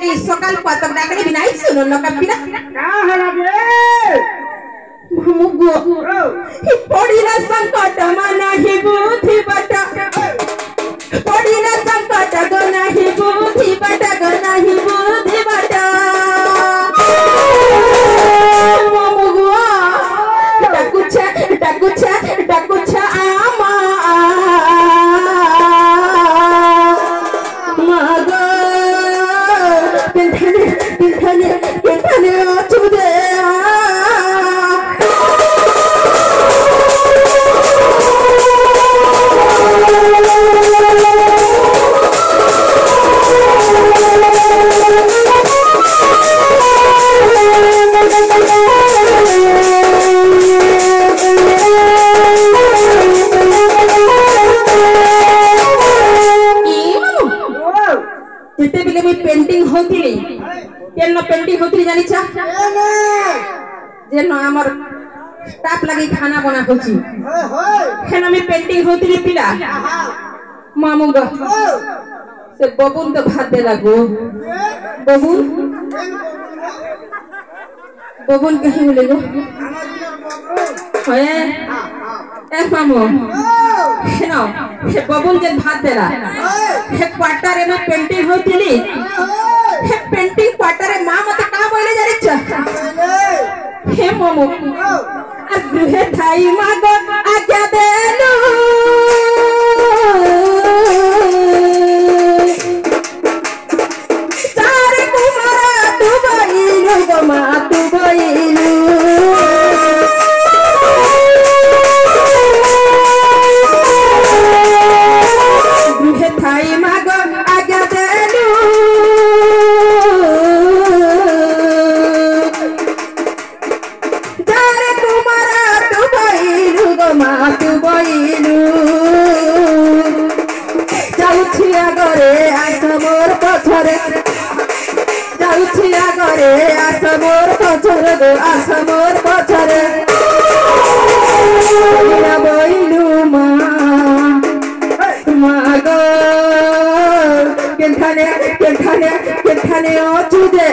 कि सकाल पातक डाकले बिना ही सुनो न कपिला का हला बे मुगो ही पड़िला संकट माना ही बुद्धि बटा पड़िला संकट गना ही बुद्धि बटा गना ही बुद्धि बटा मुगो डाकुछा आमा मागो पिंथने चुदे पेंटिंग होती जानी चा जे न हमर स्टाफ लगी खाना बना होची हेना में पेंटिंग होती पिला मामू ग से बबुन तो भात दे लागो बबुन कहीं मिले गो होए ए मामू हेना हे बबुन जे भात देला हे क्वार्टर में पेंटिंग होती ली हे पेंटिंग क्वार्टर रे मां मते का बोले जारी छ हे मोमो आ गृहे थाई मागो आज्ञा देलु सारे कुमार तू बइलु गो मा तू बइलु गृहे थाई मागो आज्ञा देलु मातु बइलु जाउछिया गरे आस मोर पछरे जाउछिया गरे आस मोर पछरे गो आस मोर पछरे बिना बइलु मागो केठाने अचु दे